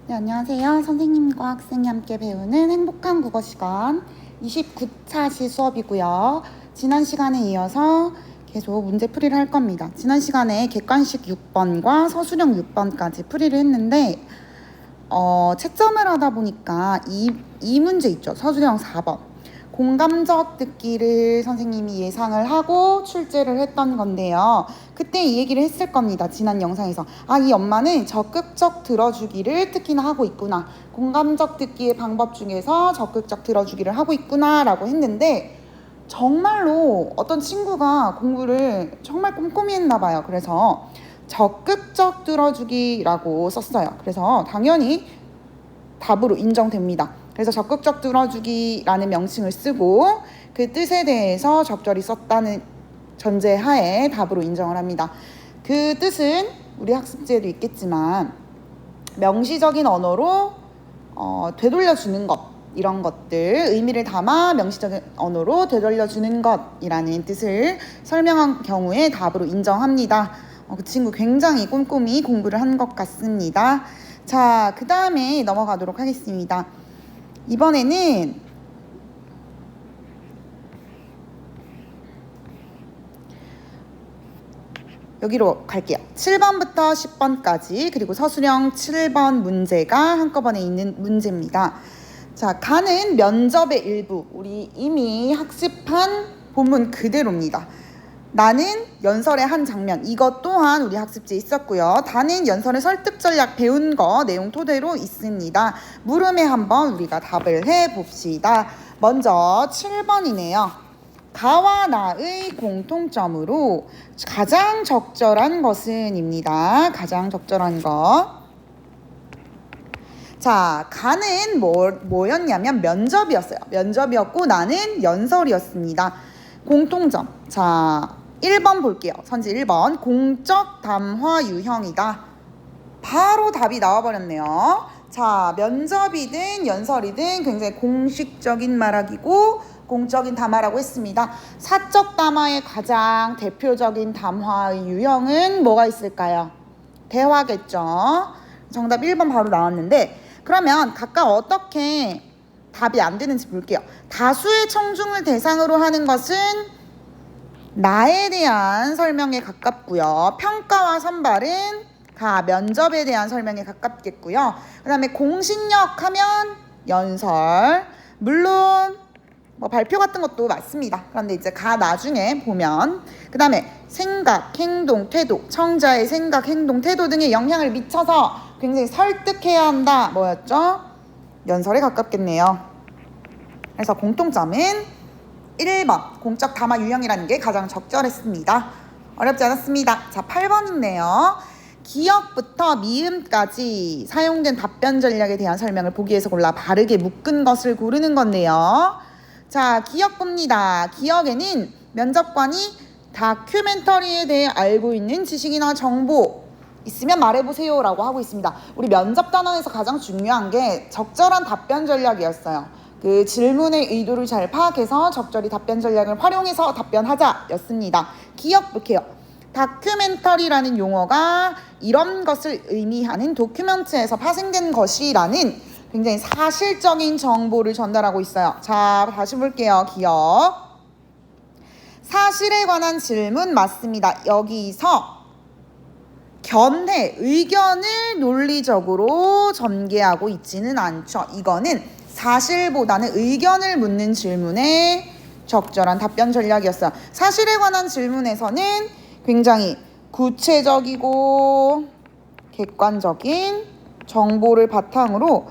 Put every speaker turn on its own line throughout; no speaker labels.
네, 안녕하세요. 선생님과 학생이 함께 배우는 행복한 국어 시간 29차 시 수업이고요. 지난 시간에 이어서 계속 문제 풀이를 할 겁니다. 지난 시간에 객관식 6번과 서술형 6번까지 풀이를 했는데 채점을 하다 보니까 이 문제 있죠. 서술형 4번. 공감적 듣기를 선생님이 예상을 하고 출제를 했던 건데요. 그때 이 얘기를 했을 겁니다. 지난 영상에서. 이 엄마는 적극적 들어주기를 특히나 하고 있구나. 공감적 듣기의 방법 중에서 적극적 들어주기를 하고 있구나 라고 했는데 정말로 어떤 친구가 공부를 정말 꼼꼼히 했나 봐요. 그래서 적극적 들어주기라고 썼어요. 그래서 당연히 답으로 인정됩니다. 그래서 적극적 들어주기라는 명칭을 쓰고 그 뜻에 대해서 적절히 썼다는 전제하에 답으로 인정을 합니다. 그 뜻은 우리 학습지에도 있겠지만 명시적인 언어로 되돌려주는 것, 이런 것들 의미를 담아 명시적인 언어로 되돌려주는 것이라는 뜻을 설명한 경우에 답으로 인정합니다. 그 친구 굉장히 꼼꼼히 공부를 한 것 같습니다. 자, 그 다음에 넘어가도록 하겠습니다. 이번에는 여기로 갈게요. 7번부터 10번까지 그리고 서술형 7번 문제가 한꺼번에 있는 문제입니다. 자, 가는 면접의 일부, 우리 이미 학습한 본문 그대로입니다. 나는 연설의 한 장면, 이것 또한 우리 학습지에 있었고요. 다는 연설의 설득 전략 배운 거 내용 토대로 있습니다. 물음에 한번 우리가 답을 해봅시다. 먼저 7번이네요. 가와 나의 공통점으로 가장 적절한 것은 입니다. 가장 적절한 것. 자, 가는 뭐였냐면 면접이었어요. 면접이었고 나는 연설이었습니다. 공통점. 자, 1번 볼게요. 선지 1번. 공적 담화 유형이다. 바로 답이 나와버렸네요. 자, 면접이든 연설이든 굉장히 공식적인 말하기고 공적인 담화라고 했습니다. 사적 담화의 가장 대표적인 담화의 유형은 뭐가 있을까요? 대화겠죠. 정답 1번 바로 나왔는데 그러면 각각 어떻게 답이 안 되는지 볼게요. 다수의 청중을 대상으로 하는 것은 나에 대한 설명에 가깝고요. 평가와 선발은 면접에 대한 설명에 가깝겠고요. 그 다음에 공신력 하면 연설, 물론 발표 같은 것도 맞습니다. 그런데 이제 나중에 보면 그 다음에 생각, 행동, 태도, 청자의 생각, 행동, 태도 등에 영향을 미쳐서 굉장히 설득해야 한다. 뭐였죠? 연설에 가깝겠네요. 그래서 공통점은 1번 공적 담화 유형이라는 게 가장 적절했습니다. 어렵지 않았습니다. 자, 8번인데요. 기역부터 미음까지 사용된 답변 전략에 대한 설명을 보기에서 골라 바르게 묶은 것을 고르는 건데요. 자, 기역 봅니다. 기역에는 면접관이 다큐멘터리에 대해 알고 있는 지식이나 정보 있으면 말해보세요 라고 하고 있습니다. 우리 면접 단원에서 가장 중요한 게 적절한 답변 전략이었어요. 그 질문의 의도를 잘 파악해서 적절히 답변 전략을 활용해서 답변하자 였습니다. 기억 볼게요. 다큐멘터리라는 용어가 이런 것을 의미하는 도큐멘트에서 파생된 것이라는 굉장히 사실적인 정보를 전달하고 있어요. 자, 다시 볼게요. 기억. 사실에 관한 질문 맞습니다. 여기서 견해, 의견을 논리적으로 전개하고 있지는 않죠. 이거는 사실보다는 의견을 묻는 질문에 적절한 답변 전략이었어요. 사실에 관한 질문에서는 굉장히 구체적이고 객관적인 정보를 바탕으로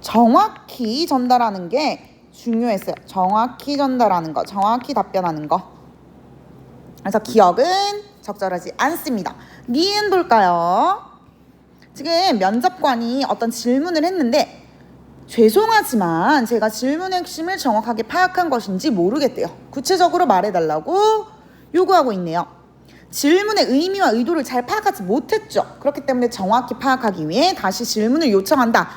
정확히 전달하는 게 중요했어요. 정확히 전달하는 거, 정확히 답변하는 거. 그래서 기억은 적절하지 않습니다. 니은 볼까요? 지금 면접관이 어떤 질문을 했는데 죄송하지만 제가 질문의 핵심을 정확하게 파악한 것인지 모르겠대요. 구체적으로 말해달라고 요구하고 있네요. 질문의 의미와 의도를 잘 파악하지 못했죠. 그렇기 때문에 정확히 파악하기 위해 다시 질문을 요청한다.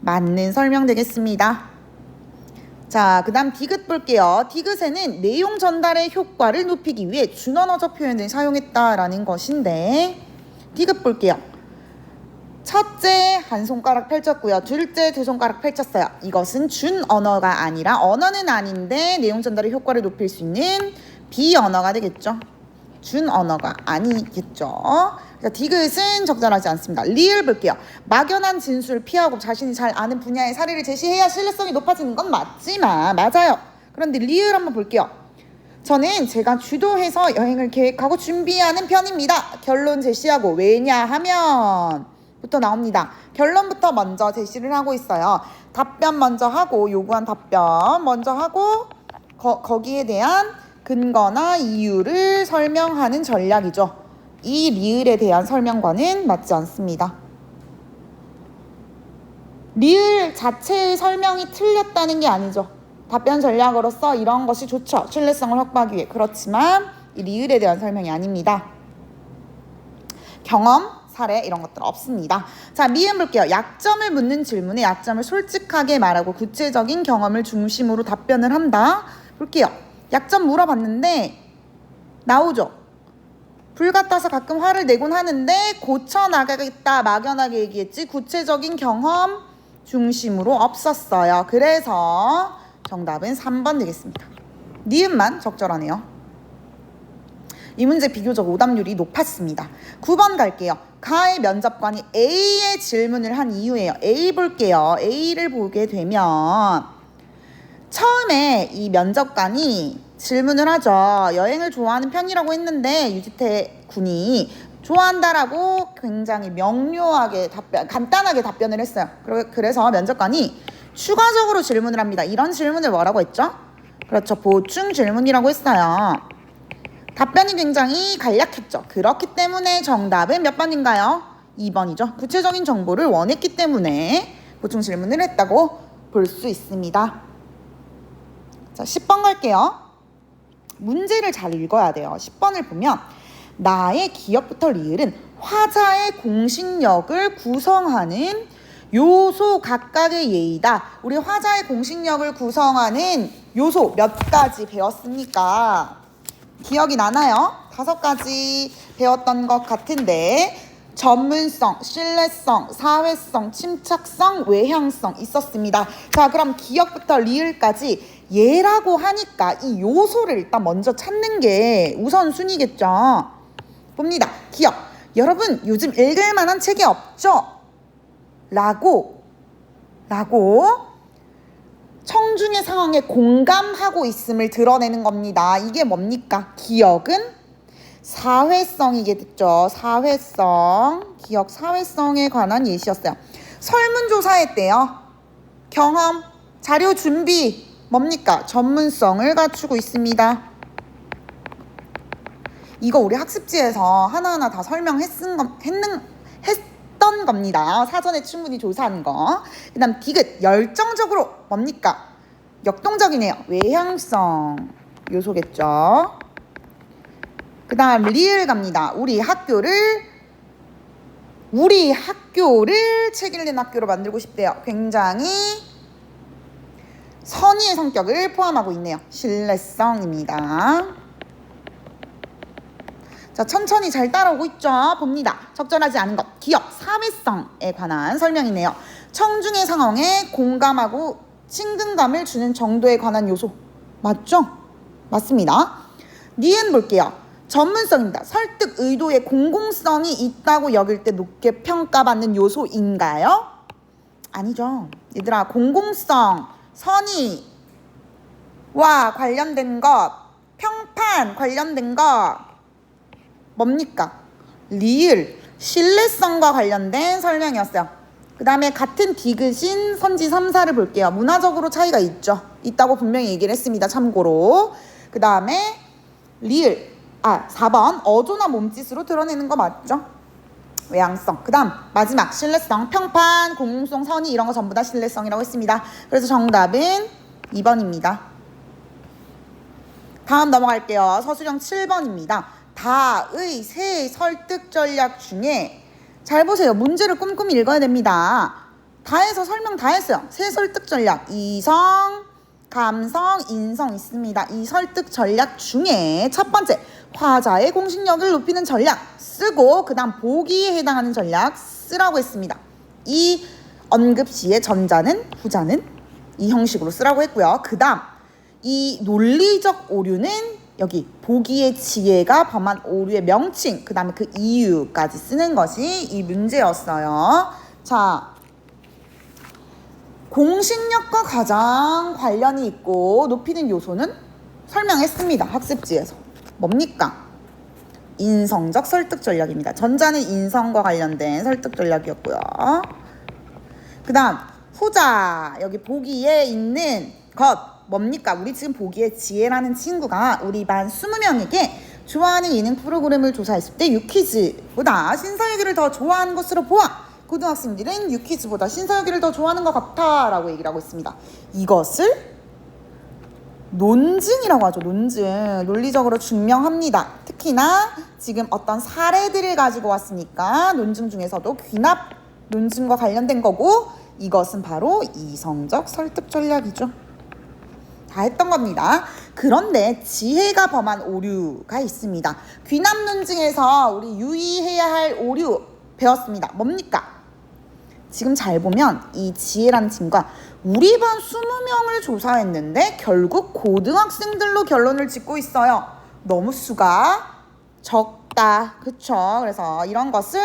맞는 설명 되겠습니다. 자, 그 다음 디귿 볼게요. 디귿에는 내용 전달의 효과를 높이기 위해 준언어적 표현을 사용했다라는 것인데 디귿 볼게요. 첫째 한 손가락 펼쳤고요. 둘째 두 손가락 펼쳤어요. 이것은 준 언어가 아니라 언어는 아닌데 내용 전달의 효과를 높일 수 있는 비언어가 되겠죠. 준 언어가 아니겠죠. 그러니까 디귿은 적절하지 않습니다. 리을 볼게요. 막연한 진술을 피하고 자신이 잘 아는 분야의 사례를 제시해야 신뢰성이 높아지는 건 맞지만 맞아요. 그런데 리을 한번 볼게요. 저는 제가 주도해서 여행을 계획하고 준비하는 편입니다. 결론 제시하고 왜냐하면 부터 나옵니다. 결론부터 먼저 제시를 하고 있어요. 답변 먼저 하고 요구한 답변 먼저 하고 거기에 대한 근거나 이유를 설명하는 전략이죠. 이 리을에 대한 설명과는 맞지 않습니다. 리을 자체의 설명이 틀렸다는 게 아니죠. 답변 전략으로서 이런 것이 좋죠. 신뢰성을 확보하기 위해. 그렇지만 이 리을에 대한 설명이 아닙니다. 경험, 사례 이런 것들 없습니다. 자, 미음 볼게요. 약점을 묻는 질문에 약점을 솔직하게 말하고 구체적인 경험을 중심으로 답변을 한다. 볼게요. 약점 물어봤는데 나오죠. 불 같아서 가끔 화를 내곤 하는데 고쳐나가겠다 막연하게 얘기했지 구체적인 경험 중심으로 없었어요. 그래서 정답은 3번 되겠습니다. 니은만 적절하네요. 이 문제 비교적 오답률이 높았습니다. 9번 갈게요. 가의 면접관이 A의 질문을 한 이유예요. A 볼게요. A를 보게 되면 처음에 이 면접관이 질문을 하죠. 여행을 좋아하는 편이라고 했는데 유지태 군이 좋아한다라고 굉장히 명료하게 간단하게 답변을 했어요. 그래서 면접관이 추가적으로 질문을 합니다. 이런 질문을 뭐라고 했죠? 그렇죠. 보충 질문이라고 했어요. 답변이 굉장히 간략했죠. 그렇기 때문에 정답은 몇 번인가요? 2번이죠. 구체적인 정보를 원했기 때문에 보충 질문을 했다고 볼 수 있습니다. 자, 10번 갈게요. 문제를 잘 읽어야 돼요. 10번을 보면 나의 기억부터 리을은 화자의 공식력을 구성하는 요소 각각의 예이다. 우리 화자의 공식력을 구성하는 요소 몇 가지 배웠습니까? 기억이 나나요? 5가지 배웠던 것 같은데 전문성, 신뢰성, 사회성, 침착성, 외향성 있었습니다. 자, 그럼 기억부터 리을까지 예라고 하니까 이 요소를 일단 먼저 찾는 게 우선순위겠죠. 봅니다. 기억. 여러분 요즘 읽을 만한 책이 없죠? 라고 청중의 상황에 공감하고 있음을 드러내는 겁니다. 이게 뭡니까? 기억은 사회성이겠죠. 사회성. 기억 사회성에 관한 예시였어요. 설문조사했대요. 경험, 자료 준비 뭡니까? 전문성을 갖추고 있습니다. 이거 우리 학습지에서 하나하나 다 설명했던 겁니다. 사전에 충분히 조사한 거. 그 다음 디귿 열정적으로 뭡니까? 역동적이네요. 외향성 요소겠죠. 그 다음 리을 갑니다. 우리 학교를 책 읽는 학교로 만들고 싶대요. 굉장히 선의의 성격을 포함하고 있네요. 신뢰성입니다. 자, 천천히 잘 따라오고 있죠? 봅니다. 적절하지 않은 것. 기억, 사회성에 관한 설명이네요. 청중의 상황에 공감하고 친근감을 주는 정도에 관한 요소. 맞죠? 맞습니다. 니은 볼게요. 전문성입니다. 설득 의도에 공공성이 있다고 여길 때 높게 평가받는 요소인가요? 아니죠. 얘들아, 공공성, 선의와 관련된 것, 평판 관련된 것 뭡니까? 리을, 신뢰성과 관련된 설명이었어요. 그 다음에 같은 디귿인 선지 3사를 볼게요. 문화적으로 차이가 있다고 분명히 얘기를 했습니다. 참고로. 그 다음에 리을, 4번 어조나 몸짓으로 드러내는 거 맞죠? 외향성. 그 다음 마지막 신뢰성, 평판, 공공성, 선의 이런 거 전부 다 신뢰성이라고 했습니다. 그래서 정답은 2번입니다. 다음 넘어갈게요. 서술형 7번입니다. 다의 세 설득 전략 중에 잘 보세요. 문제를 꼼꼼히 읽어야 됩니다. 다에서 설명 다 했어요. 세 설득 전략 이성, 감성, 인성 있습니다. 이 설득 전략 중에 첫 번째 화자의 공식력을 높이는 전략 쓰고 그 다음 보기에 해당하는 전략 쓰라고 했습니다. 이 언급 시의 전자는 후자는 이 형식으로 쓰라고 했고요. 그 다음 이 논리적 오류는 여기 보기의 지혜가 범한 오류의 명칭, 그 다음에 그 이유까지 쓰는 것이 이 문제였어요. 자, 공식력과 가장 관련이 있고 높이는 요소는 설명했습니다. 학습지에서. 뭡니까? 인성적 설득 전략입니다. 전자는 인성과 관련된 설득 전략이었고요. 그 다음 후자, 여기 보기에 있는 것 뭡니까? 우리 지금 보기에 지혜라는 친구가 우리 반 20명에게 좋아하는 예능 프로그램을 조사했을 때 유퀴즈보다 신서유기를 더 좋아하는 것으로 보아. 고등학생들은 유퀴즈보다 신서유기를 더 좋아하는 것 같아 라고 얘기를 하고 있습니다. 이것을 논증이라고 하죠. 논증. 논리적으로 증명합니다. 특히나 지금 어떤 사례들을 가지고 왔으니까 논증 중에서도 귀납 논증과 관련된 거고, 이것은 바로 이성적 설득 전략이죠. 다 했던 겁니다. 그런데 지혜가 범한 오류가 있습니다. 귀납 논증에서 우리 유의해야 할 오류 배웠습니다. 뭡니까? 지금 잘 보면 이 지혜라는 친구가 우리 반 20명을 조사했는데 결국 고등학생들로 결론을 짓고 있어요. 너무 수가 적다. 그쵸? 그래서 이런 것을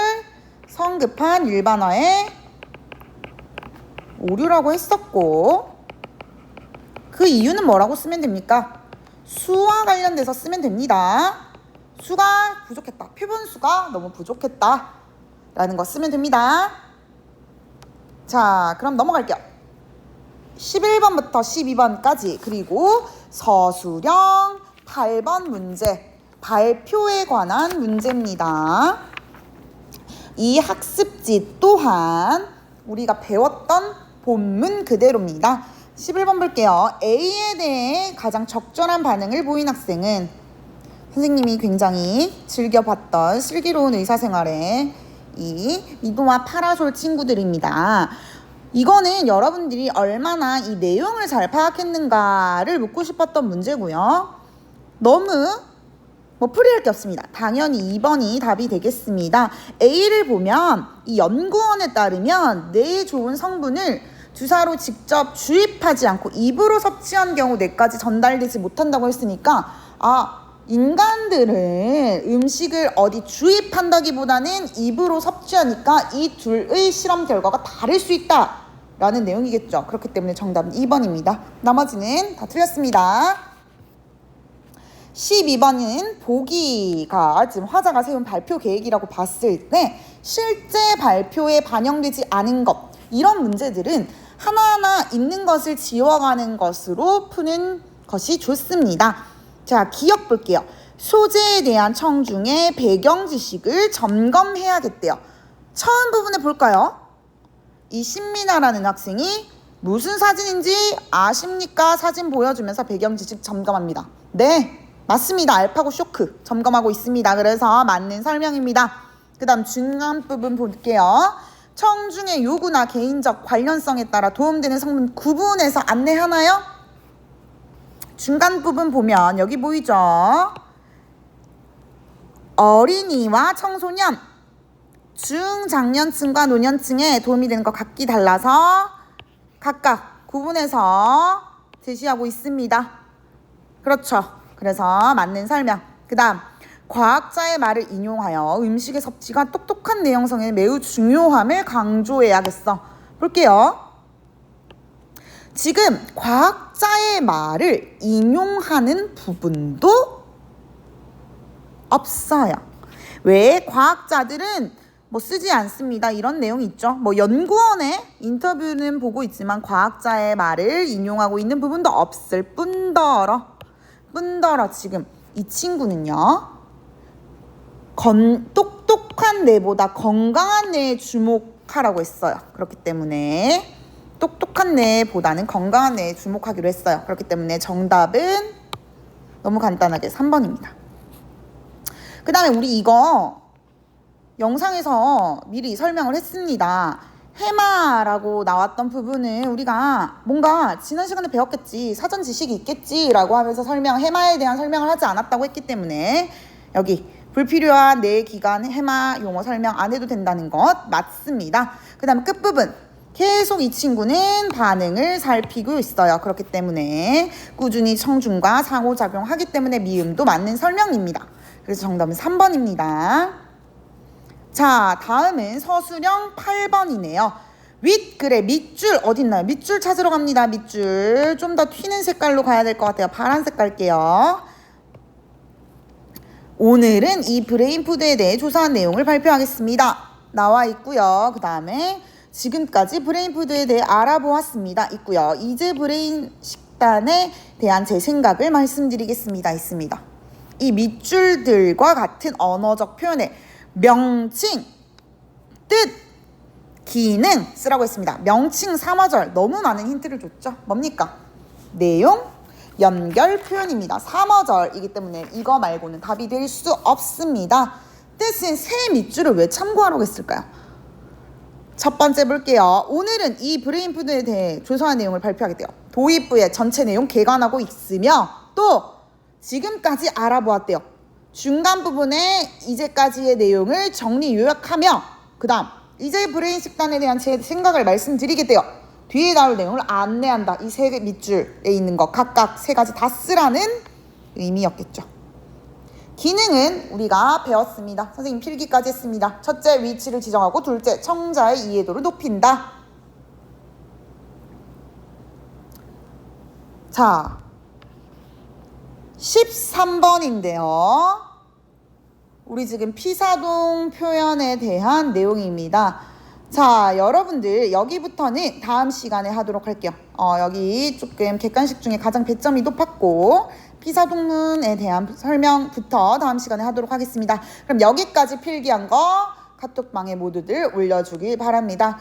성급한 일반화의 오류라고 했었고, 그 이유는 뭐라고 쓰면 됩니까? 수와 관련돼서 쓰면 됩니다. 수가 부족했다. 표본수가 너무 부족했다 라는 거 쓰면 됩니다. 자, 그럼 넘어갈게요. 11번부터 12번까지, 그리고 서술형 8번 문제, 발표에 관한 문제입니다. 이 학습지 또한 우리가 배웠던 본문 그대로입니다. 11번 볼게요. A에 대해 가장 적절한 반응을 보인 학생은, 선생님이 굉장히 즐겨봤던 슬기로운 의사생활의 이 미도와 파라솔 친구들입니다. 이거는 여러분들이 얼마나 이 내용을 잘 파악했는가를 묻고 싶었던 문제고요. 너무 풀이할 게 없습니다. 당연히 2번이 답이 되겠습니다. A를 보면 이 연구원에 따르면 뇌에 좋은 성분을 주사로 직접 주입하지 않고 입으로 섭취한 경우 뇌까지 전달되지 못한다고 했으니까, 인간들은 음식을 어디 주입한다기보다는 입으로 섭취하니까 이 둘의 실험 결과가 다를 수 있다라는 내용이겠죠. 그렇기 때문에 정답은 2번입니다. 나머지는 다 틀렸습니다. 12번은 보기가 지금 화자가 세운 발표 계획이라고 봤을 때 실제 발표에 반영되지 않은 것, 이런 문제들은 하나하나 있는 것을 지워가는 것으로 푸는 것이 좋습니다. 자, 기억 볼게요. 소재에 대한 청중의 배경 지식을 점검해야겠대요. 처음 부분에 볼까요? 이 신민아라는 학생이 무슨 사진인지 아십니까? 사진 보여주면서 배경 지식 점검합니다. 네, 맞습니다. 알파고 쇼크 점검하고 있습니다. 그래서 맞는 설명입니다. 그 다음 중간 부분 볼게요. 청중의 요구나 개인적 관련성에 따라 도움되는 성분 구분해서 안내하나요? 중간 부분 보면 여기 보이죠? 어린이와 청소년, 중장년층과 노년층에 도움이 되는 것 각기 달라서 각각 구분해서 제시하고 있습니다. 그렇죠. 그래서 맞는 설명. 그 다음 과학자의 말을 인용하여 음식의 섭취가 똑똑한 내용성에 매우 중요함을 강조해야겠어. 볼게요. 지금 과학자의 말을 인용하는 부분도 없어요. 왜? 과학자들은 쓰지 않습니다. 이런 내용이 있죠. 연구원의 인터뷰는 보고 있지만 과학자의 말을 인용하고 있는 부분도 없을 뿐더러 지금 이 친구는요, 똑똑한 뇌보다 건강한 뇌에 주목하라고 했어요. 그렇기 때문에 똑똑한 뇌보다는 건강한 뇌에 주목하기로 했어요. 그렇기 때문에 정답은 너무 간단하게 3번입니다. 그 다음에 우리 이거 영상에서 미리 설명을 했습니다. 해마라고 나왔던 부분은 우리가 뭔가 지난 시간에 배웠겠지, 사전 지식이 있겠지 라고 하면서 해마에 대한 설명을 하지 않았다고 했기 때문에 여기 불필요한 내 기간 해마 용어 설명 안 해도 된다는 것 맞습니다. 그 다음 끝부분 계속 이 친구는 반응을 살피고 있어요. 그렇기 때문에 꾸준히 청중과 상호작용하기 때문에 미음도 맞는 설명입니다. 그래서 정답은 3번입니다. 자, 다음은 서술형 8번이네요. 윗글에 밑줄 어딨나요? 밑줄 찾으러 갑니다. 밑줄 좀 더 튀는 색깔로 가야 될 것 같아요. 파란색 갈게요. 오늘은 이 브레인푸드에 대해 조사한 내용을 발표하겠습니다. 나와 있고요. 그 다음에 지금까지 브레인푸드에 대해 알아보았습니다. 있고요. 이제 브레인 식단에 대한 제 생각을 말씀드리겠습니다. 있습니다. 이 밑줄들과 같은 언어적 표현에 명칭, 뜻, 기능 쓰라고 했습니다. 명칭 3어절 너무 많은 힌트를 줬죠. 뭡니까? 내용, 연결 표현입니다. 3어절이기 때문에 이거 말고는 답이 될 수 없습니다. 뜻은 세 밑줄을 왜 참고하라고 했을까요? 첫 번째 볼게요. 오늘은 이 브레인푸드에 대해 조사한 내용을 발표하게 돼요. 도입부의 전체 내용 개관하고 있으며 또 지금까지 알아보았대요. 중간 부분에 이제까지의 내용을 정리 요약하며 그 다음 이제 브레인 식단에 대한 제 생각을 말씀드리게 돼요. 뒤에 나올 내용을 안내한다. 이 세 밑줄에 있는 거 각각 세 가지 다 쓰라는 의미였겠죠. 기능은 우리가 배웠습니다. 선생님 필기까지 했습니다. 첫째, 위치를 지정하고 둘째, 청자의 이해도를 높인다. 자, 13번인데요. 우리 지금 피사동 표현에 대한 내용입니다. 자, 여러분들 여기부터는 다음 시간에 하도록 할게요. 여기 조금 객관식 중에 가장 배점이 높았고 피사동문에 대한 설명부터 다음 시간에 하도록 하겠습니다. 그럼 여기까지 필기한 거 카톡방에 모두들 올려주길 바랍니다.